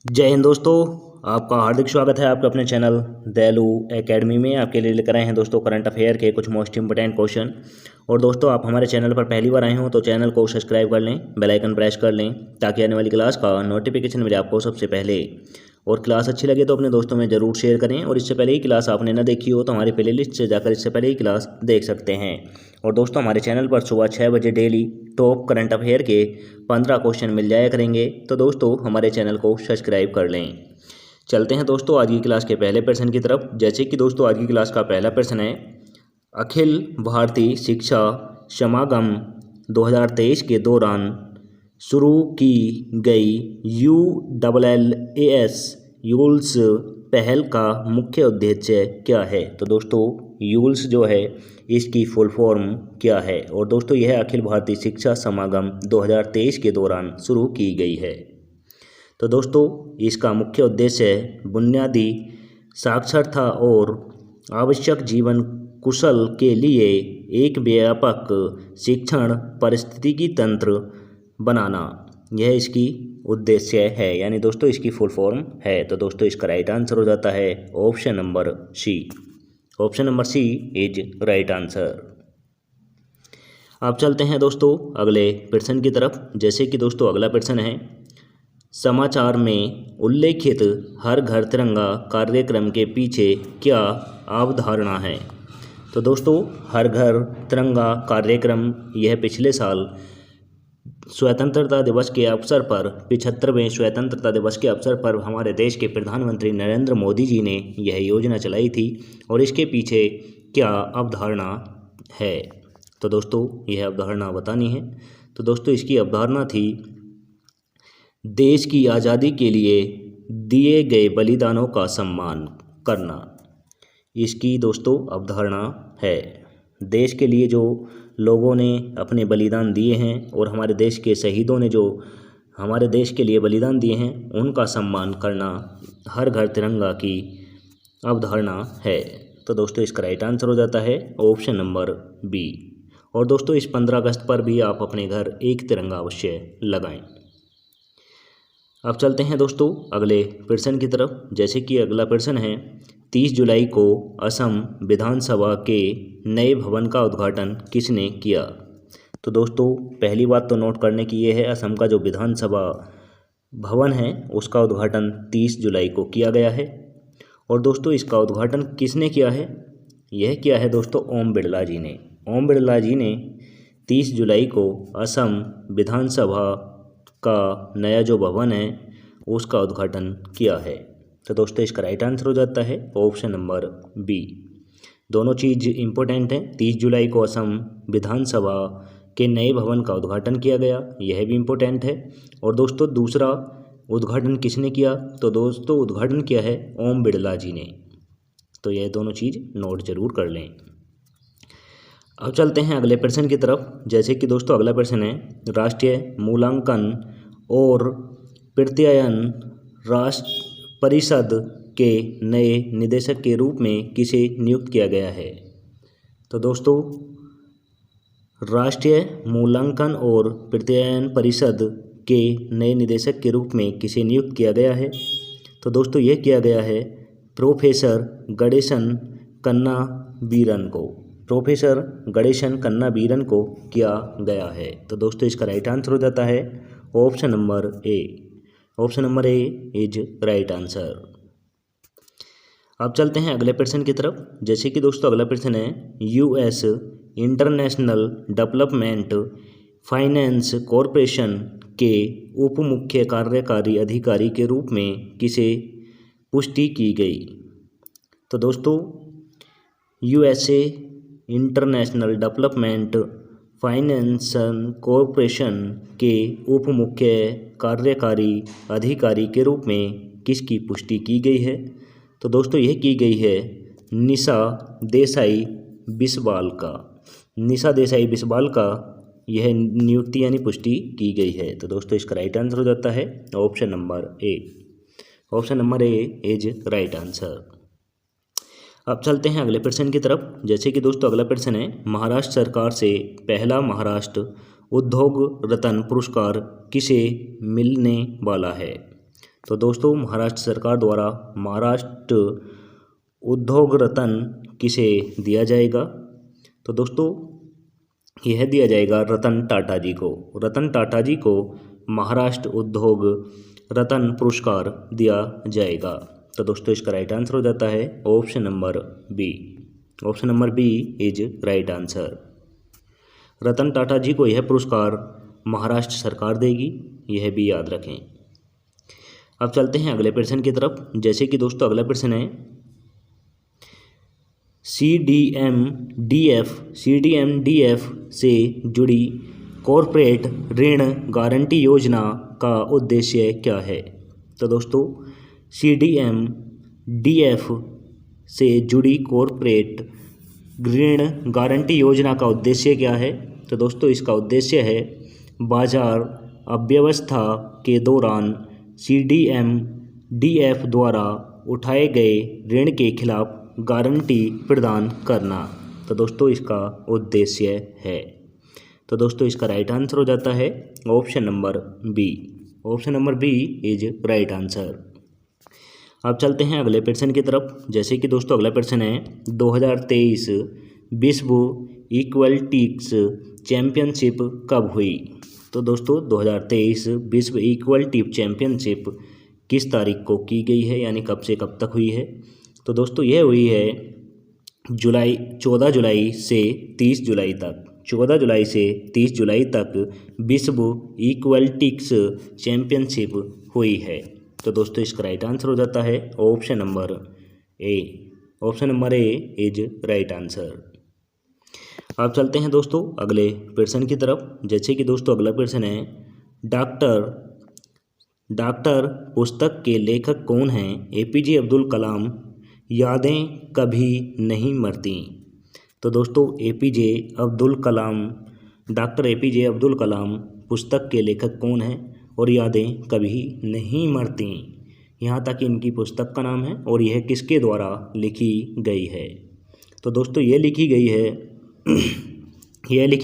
जय हिंद दोस्तों। आपका हार्दिक स्वागत है आपके अपने चैनल दैलू एकेडमी में। आपके लिए लेकर आए हैं दोस्तों करंट अफेयर के कुछ मोस्ट इंपोर्टेंट क्वेश्चन। और दोस्तों आप हमारे चैनल पर पहली बार आए हो तो चैनल को सब्सक्राइब कर लें, बेल आइकन प्रेस कर लें ताकि आने वाली क्लास का नोटिफिकेशन मिले आपको सबसे पहले। और क्लास अच्छी लगे तो अपने दोस्तों में ज़रूर शेयर करें। और इससे पहले ही क्लास आपने न देखी हो तो हमारी प्लेलिस्ट से जाकर इससे पहले ही क्लास देख सकते हैं। और दोस्तों हमारे चैनल पर सुबह 6 बजे डेली टॉप करंट अफेयर के 15 क्वेश्चन मिल जाया करेंगे। तो दोस्तों हमारे चैनल को सब्सक्राइब कर लें। चलते हैं दोस्तों आज की क्लास के पहले प्रश्न की तरफ। जैसे कि दोस्तों आज की क्लास का पहला प्रश्न है, अखिल भारतीय शिक्षा समागम 2023 के दौरान शुरू की गई ULLAS यूल्स पहल का मुख्य उद्देश्य क्या है। तो दोस्तों यूल्स जो है इसकी फुल फॉर्म क्या है। और दोस्तों यह अखिल भारतीय शिक्षा समागम 2023 के दौरान शुरू की गई है। तो दोस्तों इसका मुख्य उद्देश्य बुनियादी साक्षरता और आवश्यक जीवन कुशल के लिए एक व्यापक शिक्षण पारिस्थितिकी तंत्र बनाना, यह इसकी उद्देश्य है। यानी दोस्तों इसकी फुल फॉर्म है। तो दोस्तों इसका राइट आंसर हो जाता है option number C. Option number C is right answer. अब चलते हैं दोस्तों अगले प्रश्न की तरफ। जैसे कि दोस्तों अगला प्रश्न है, समाचार में उल्लेखित हर घर तिरंगा कार्यक्रम के पीछे क्या अवधारणा है। तो दोस्तों हर घर तिरंगा कार्यक्रम यह पिछले साल स्वतंत्रता दिवस के अवसर पर 75वें स्वतंत्रता दिवस के अवसर पर हमारे देश के प्रधानमंत्री नरेंद्र मोदी जी ने यह योजना चलाई थी। और इसके पीछे क्या अवधारणा है। तो दोस्तों यह अवधारणा बतानी है। तो दोस्तों इसकी अवधारणा थी देश की आज़ादी के लिए दिए गए बलिदानों का सम्मान करना। इसकी दोस्तों अवधारणा है देश के लिए जो लोगों ने अपने बलिदान दिए हैं और हमारे देश के शहीदों ने जो हमारे देश के लिए बलिदान दिए हैं उनका सम्मान करना हर घर तिरंगा की अवधारणा है। तो दोस्तों इसका राइट आंसर हो जाता है ऑप्शन नंबर बी। और दोस्तों इस 15 अगस्त पर भी आप अपने घर एक तिरंगा अवश्य लगाएं। अब चलते हैं दोस्तों अगले प्रश्न की तरफ। जैसे कि अगला प्रश्न है, 30 जुलाई को असम विधानसभा के नए भवन का उद्घाटन किसने किया। तो दोस्तों पहली बात तो नोट करने की ये है, असम का जो विधानसभा भवन है उसका उद्घाटन 30 जुलाई को किया गया है। और दोस्तों इसका उद्घाटन किसने किया है, यह किया है दोस्तों ओम बिरला जी ने। ओम बिरला जी ने 30 जुलाई को असम विधानसभा का नया जो भवन है उसका उद्घाटन किया है। तो दोस्तों इसका राइट आंसर हो जाता है ऑप्शन नंबर बी। दोनों चीज़ इम्पोर्टेंट हैं। 30 जुलाई को असम विधानसभा के नए भवन का उद्घाटन किया गया, यह भी इम्पोर्टेंट है। और दोस्तों दूसरा उद्घाटन किसने किया, तो दोस्तों उद्घाटन किया है ओम बिरला जी ने। तो यह दोनों चीज़ नोट जरूर कर लें। अब चलते हैं अगले प्रश्न की तरफ। जैसे कि दोस्तों अगला प्रश्न है, राष्ट्रीय मूल्यांकन और प्रत्यायन राष्ट्र परिषद के नए निदेशक के रूप में किसे नियुक्त किया गया है। तो दोस्तों राष्ट्रीय मूल्यांकन और प्रत्यायन परिषद के नए निदेशक के रूप में किसे नियुक्त किया गया है। तो दोस्तों यह किया गया है प्रोफेसर गणेशन कन्नाबीरन को। प्रोफेसर गणेशन कन्नाबीरन को किया गया है। तो दोस्तों इसका राइट आंसर हो जाता है option number A. Option number A is right answer. अब चलते हैं अगले प्रश्न की तरफ। जैसे कि दोस्तों अगला प्रश्न है, US international development finance corporation के उप मुख्य कार्यकारी अधिकारी के रूप में किसे पुष्टि की गई। तो दोस्तों USA international development finance corporation के उप मुख्य कार्यकारी अधिकारी के रूप में किसकी पुष्टि की गई है। तो दोस्तों यह की गई है निशा देसाई बिस्वाल का। निशा देसाई बिस्वाल का यह नियुक्ति यानी पुष्टि की गई है। तो दोस्तों इसका राइट आंसर हो जाता है option number A. Option number A is right answer. अब चलते हैं अगले प्रश्न की तरफ। जैसे कि दोस्तों अगला प्रश्न है, महाराष्ट्र सरकार से पहला महाराष्ट्र उद्योग रत्न पुरस्कार किसे मिलने वाला है। तो दोस्तों महाराष्ट्र सरकार द्वारा महाराष्ट्र उद्योग रत्न किसे दिया जाएगा? तो दोस्तों यह दिया जाएगा रतन टाटा जी को। रतन टाटा जी को महाराष्ट्र उद्योग रत्न पुरस्कार दिया जाएगा। तो दोस्तों इसका राइट आंसर हो जाता है option number B. Option number B is right answer. Ratan Tata ji को यह पुरस्कार महाराष्ट्र सरकार देगी, यह भी याद रखें। अब चलते हैं अगले प्रश्न की तरफ। जैसे कि दोस्तों अगला प्रश्न है CDMDF से जुड़ी कॉरपोरेट ऋण गारंटी योजना का उद्देश्य क्या है? तो दोस्तों CDMDF से जुड़ी कॉरपोरेट ऋण गारंटी योजना का उद्देश्य क्या है? तो दोस्तों इसका उद्देश्य है बाजार अव्यवस्था के दौरान CDMDF द्वारा उठाए गए ऋण के खिलाफ गारंटी प्रदान करना। तो दोस्तों इसका उद्देश्य है। तो दोस्तों इसका राइट आंसर हो जाता है option number B. Option number B is right answer. अब चलते हैं अगले प्रश्न की तरफ। जैसे कि दोस्तों अगला प्रश्न है 2023 विश्व इक्वलिटिक्स चैंपियनशिप कब हुई? तो दोस्तों 2023 विश्व इक्वलिटी चैंपियनशिप किस तारीख को की गई है, यानी कब से कब तक हुई है? तो दोस्तों यह हुई है 14 जुलाई से 30 जुलाई तक। 14 जुलाई से 30 जुलाई तक विश्व इक्वलिटिक्स चैंपियनशिप हुई है। तो दोस्तों इसका राइट आंसर हो जाता है option number A. Option number A is right answer. अब चलते हैं दोस्तों अगले प्रश्न की तरफ। जैसे कि दोस्तों अगला प्रश्न है डॉक्टर पुस्तक के लेखक कौन हैं? APJ अब्दुल कलाम यादें कभी नहीं मरती। तो दोस्तों डॉक्टर APJ अब्दुल कलाम पुस्तक के लेखक कौन हैं और यादें कभी नहीं मरती, यहाँ तक इनकी पुस्तक का नाम है और यह किसके द्वारा लिखी गई है? तो दोस्तों यह लिखी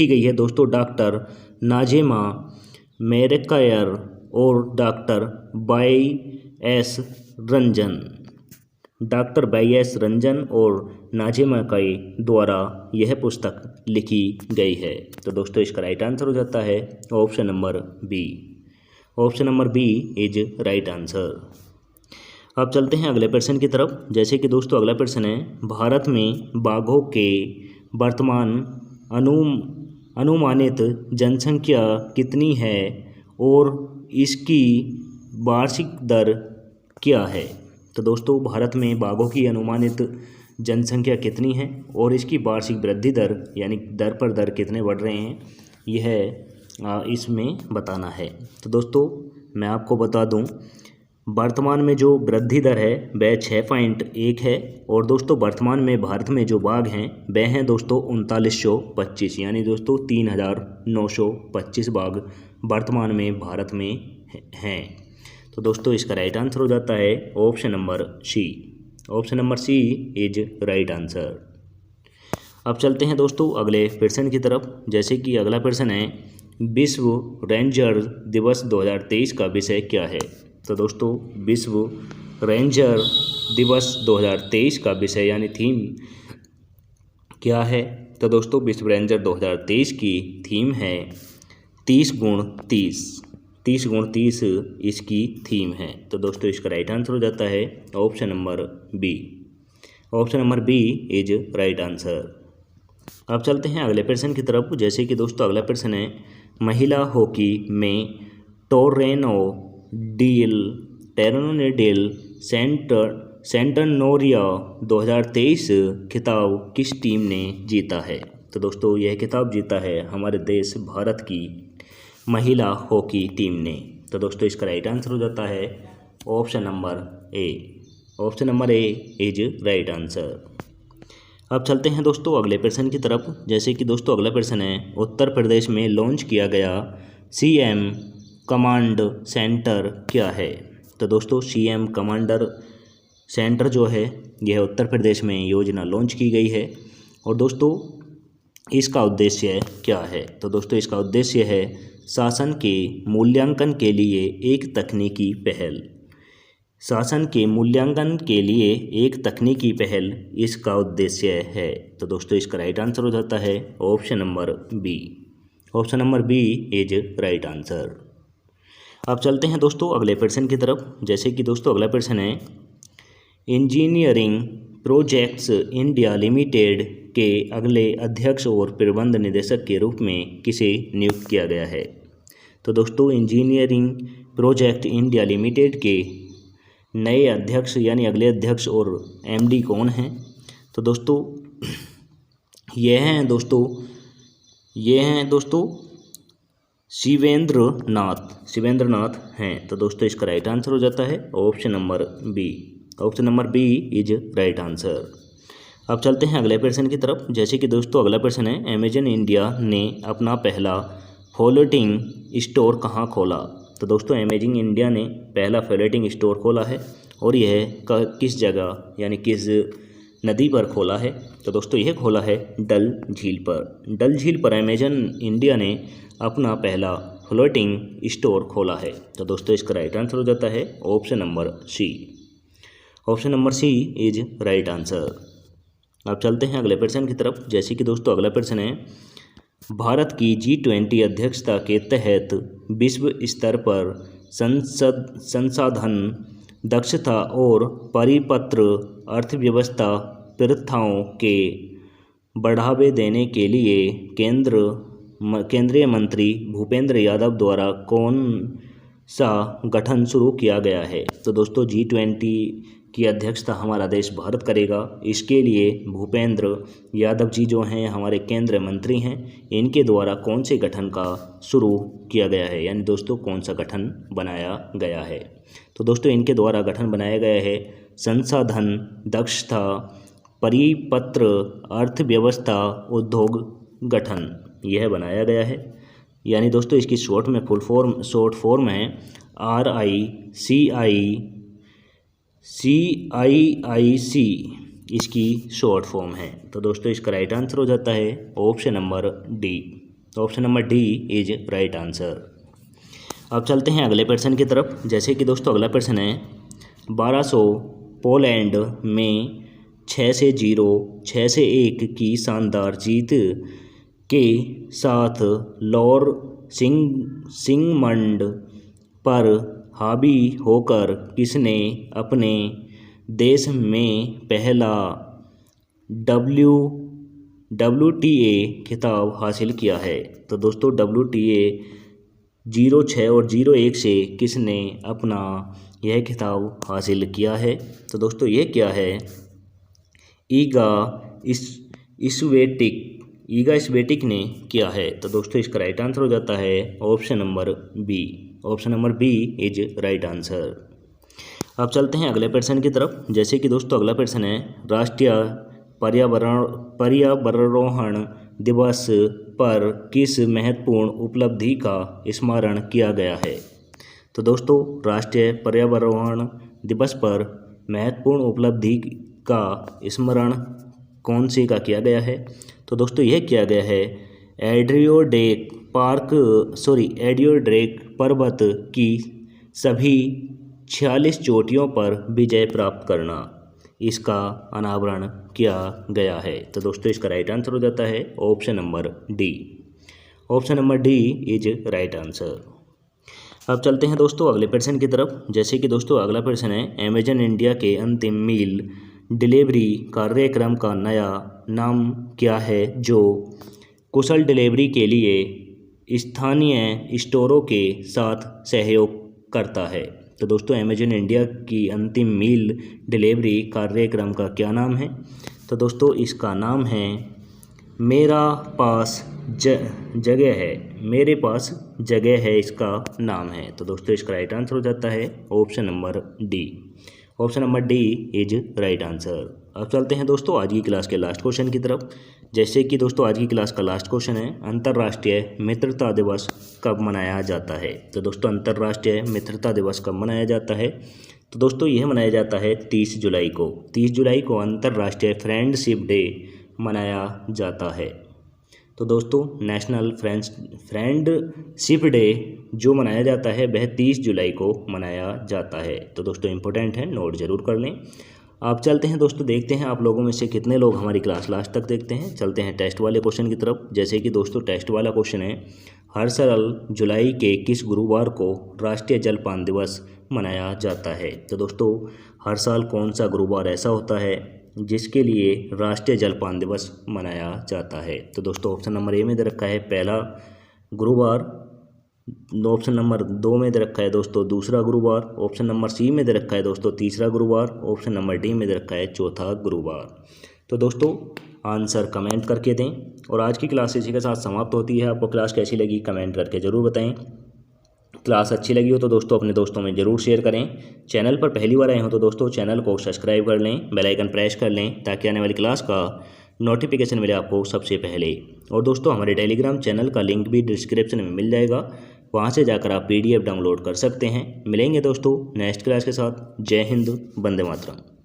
गई है दोस्तों डॉक्टर नाज़िमा मेरकयर और डॉक्टर बाई एस रंजन और नाज़िमा के द्वारा यह पुस्तक लिखी गई है। तो दोस्तों इसका राइट आंसर हो जाता है option number B. Option number B is right answer. अब चलते हैं अगले प्रश्न की तरफ। जैसे कि दोस्तों अगला प्रश्न है भारत में बाघों के वर्तमान अनुमानित जनसंख्या कितनी है और इसकी वार्षिक दर क्या है? तो दोस्तों भारत में बाघों की अनुमानित जनसंख्या कितनी है और इसकी वार्षिक वृद्धि दर यानी दर पर दर कितने बढ़ रहे हैं, यह इसमें बताना है। तो दोस्तों मैं आपको बता दूं वर्तमान में जो वृद्धि दर है वह 6.1 है और दोस्तों वर्तमान में भारत में जो बाघ हैं वह हैं दोस्तों 3925, यानी दोस्तों 3925 बाघ वर्तमान में भारत में हैं। तो दोस्तों इसका राइट आंसर हो जाता है option number C. Option number C is right answer. अब चलते हैं दोस्तों अगले प्रश्न की तरफ। जैसे कि अगला प्रश्न है विश्व रेंजर दिवस 2023 का विषय क्या है? तो दोस्तों विश्व रेंजर दिवस 2023 का विषय यानी थीम क्या है? तो दोस्तों विश्व रेंजर 2023 की थीम है 30 गुण 30। 30 गुण 30 इसकी थीम है। तो दोस्तों इसका राइट आंसर हो जाता है option number B. Option number B is right answer. अब चलते हैं अगले प्रश्न की तरफ। जैसे कि दोस्तों अगला प्रश्न है महिला हॉकी में टेरेनोडेल सेंटनोरिया 2023 खिताब किस टीम ने जीता है? तो दोस्तों यह खिताब जीता है हमारे देश भारत की महिला हॉकी टीम ने। तो दोस्तों इसका राइट आंसर हो जाता है option number A. Option number A is right answer. अब चलते हैं दोस्तों अगले प्रश्न की तरफ। जैसे कि दोस्तों अगला प्रश्न है उत्तर प्रदेश में लॉन्च किया गया CM कमांड सेंटर क्या है? तो दोस्तों CM कमांडर सेंटर जो है यह उत्तर प्रदेश में योजना लॉन्च की गई है और दोस्तों इसका उद्देश्य क्या है? तो दोस्तों इसका उद्देश्य है शासन के मूल्यांकन के लिए एक तकनीकी पहल। शासन के मूल्यांकन के लिए एक तकनीकी पहल इसका उद्देश्य है। तो दोस्तों इसका राइट आंसर हो जाता है option number B. Option number B is right answer. अब चलते हैं दोस्तों अगले प्रश्न की तरफ। जैसे कि दोस्तों अगला प्रश्न है, इंजीनियरिंग प्रोजेक्ट्स इंडिया लिमिटेड के अगले अध्यक्ष और प्रबंध निदेशक के रूप में किसे नियुक्त किया गया है। तो दोस्तों इंजीनियरिंग प्रोजेक्ट इंडिया लिमिटेड के नए अध्यक्ष यानी अगले अध्यक्ष और एमडी कौन हैं। तो दोस्तों ये हैं दोस्तों शिवेंद्र नाथ हैं। तो दोस्तों इसका राइट आंसर हो जाता है option number B. Option number B is right answer. अब चलते हैं अगले प्रश्न की तरफ। जैसे कि दोस्तों अगला प्रश्न है, अमेजन इंडिया ने अपना पहला फ्लोटिंग स्टोर कहाँ खोला। तो दोस्तों अमेजन इंडिया ने पहला फ्लोटिंग स्टोर खोला है और यह किस जगह यानी किस नदी पर खोला है। तो दोस्तों यह खोला है डल झील पर। डल झील पर अमेजन इंडिया ने अपना पहला फ्लोटिंग स्टोर खोला है। तो दोस्तों इसका राइट आंसर हो जाता है option number C. Option number C is right answer. अब चलते हैं अगले प्रश्न की तरफ। जैसे कि दोस्तों अगला प्रश्न है, भारत की G20 अध्यक्षता के तहत विश्व स्तर पर संसाधन दक्षता और परिपत्र अर्थव्यवस्था प्रथाओं के बढ़ावे देने के लिए केंद्रीय मंत्री भूपेंद्र यादव द्वारा कौन सा गठन शुरू किया गया है। तो दोस्तों G20 की अध्यक्षता हमारा देश भारत करेगा। इसके लिए भूपेंद्र यादव जी जो हैं हमारे केंद्रीय मंत्री हैं, इनके द्वारा कौन से गठन का शुरू किया गया है यानी दोस्तों कौन सा गठन बनाया गया है। तो दोस्तों इनके द्वारा गठन बनाया गया है संसाधन दक्षता परिपत्र अर्थव्यवस्था उद्योग गठन, यह बनाया गया है। यानी दोस्तों इसकी शॉर्ट फॉर्म है RICIC, इसकी शॉर्ट फॉर्म है। तो दोस्तों इसका राइट आंसर हो जाता है option number D. Option number D is right answer. अब चलते हैं अगले प्रश्न की तरफ। जैसे कि दोस्तों अगला प्रश्न है, 1200 पोलैंड में 6-0, 6-1 की शानदार जीत के साथ लॉर सिंगमंड पर हावी होकर किसने अपने देश में पहला WTA खिताब हासिल किया है। तो दोस्तों WTA 06 और 01 से किसने अपना यह खिताब हासिल किया है। तो दोस्तों ये क्या है, ईगा स्वेटिक ने किया है। तो दोस्तों इसका राइट आंसर हो जाता है option number B. Option number B is right answer. अब चलते हैं अगले प्रश्न की तरफ। जैसे कि दोस्तों अगला प्रश्न है, राष्ट्रीय पर्यावरण दिवस पर किस महत्वपूर्ण उपलब्धि का स्मरण किया गया है। तो दोस्तों राष्ट्रीय पर्यावरण दिवस पर महत्वपूर्ण उपलब्धि का स्मरण कौन से का किया गया है। तो दोस्तों यह किया गया है एडियोड्रेक पर्वत की सभी 46 चोटियों पर विजय प्राप्त करना, इसका अनावरण किया गया है। तो दोस्तों इसका राइट आंसर हो जाता है option number D. Option number D is right answer. अब चलते हैं दोस्तों अगले प्रश्न की तरफ। जैसे कि दोस्तों अगला प्रश्न है, अमेजन इंडिया के अंतिम मील डिलीवरी कार्यक्रम का नया नाम क्या है जो कुशल डिलीवरी के लिए स्थानीय स्टोरों के साथ सहयोग करता है। तो दोस्तों अमेजन इंडिया की अंतिम मील डिलीवरी कार्यक्रम का क्या नाम है। तो दोस्तों इसका नाम है मेरे पास जगह है, इसका नाम है। तो दोस्तों इसका राइट आंसर हो जाता है option number D. Option number D is right answer. अब चलते हैं दोस्तों आज की क्लास के लास्ट क्वेश्चन की तरफ। जैसे कि दोस्तों आज की क्लास का लास्ट क्वेश्चन है, अंतर्राष्ट्रीय मित्रता दिवस कब मनाया जाता है। तो दोस्तों अंतर्राष्ट्रीय मित्रता दिवस कब मनाया जाता है। तो दोस्तों यह मनाया जाता है 30 जुलाई को। 30 जुलाई को अंतर्राष्ट्रीय फ्रेंडशिप डे मनाया जाता है। तो दोस्तों नेशनल फ्रेंडशिप डे जो मनाया जाता है वह 30 जुलाई को मनाया जाता है। तो दोस्तों इंपॉर्टेंट है, नोट जरूर कर लें। आप चलते हैं दोस्तों, देखते हैं आप लोगों में से कितने लोग हमारी क्लास लास्ट तक देखते हैं। चलते हैं टेस्ट वाले क्वेश्चन की तरफ। जैसे कि दोस्तों टेस्ट वाला क्वेश्चन है, हर साल जुलाई के किस गुरुवार को राष्ट्रीय जलपान दिवस मनाया जाता है। तो दोस्तों हर साल कौन सा गुरुवार ऐसा होता है जिसके लिए राष्ट्रीय जलपान दिवस मनाया जाता है। तो दोस्तों ऑप्शन नंबर ए में दे रखा है पहला गुरुवार, ऑप्शन नंबर 2 में दे रखा है दोस्तों दूसरा गुरुवार, ऑप्शन नंबर सी में दे रखा है दोस्तों तीसरा गुरुवार, ऑप्शन नंबर डी में दे रखा है चौथा गुरुवार। तो दोस्तों आंसर कमेंट करके दें। और आज की क्लास इसी के साथ समाप्त होती है। आपको क्लास कैसी लगी कमेंट करके ज़रूर बताएं। क्लास अच्छी लगी हो तो दोस्तों अपने दोस्तों में ज़रूर शेयर करें। चैनल पर पहली बार आए हो तो दोस्तों चैनल को सब्सक्राइब कर लें, बेल आइकन प्रेस कर लें ताकि आने वाली क्लास का नोटिफिकेशन मिले आपको सबसे पहले। और दोस्तों हमारे टेलीग्राम चैनल का लिंक भी डिस्क्रिप्शन में मिल जाएगा, वहाँ से जाकर आप PDF डाउनलोड कर सकते हैं। मिलेंगे दोस्तों नेक्स्ट क्लास के साथ। जय हिंद, वंदे मातरम।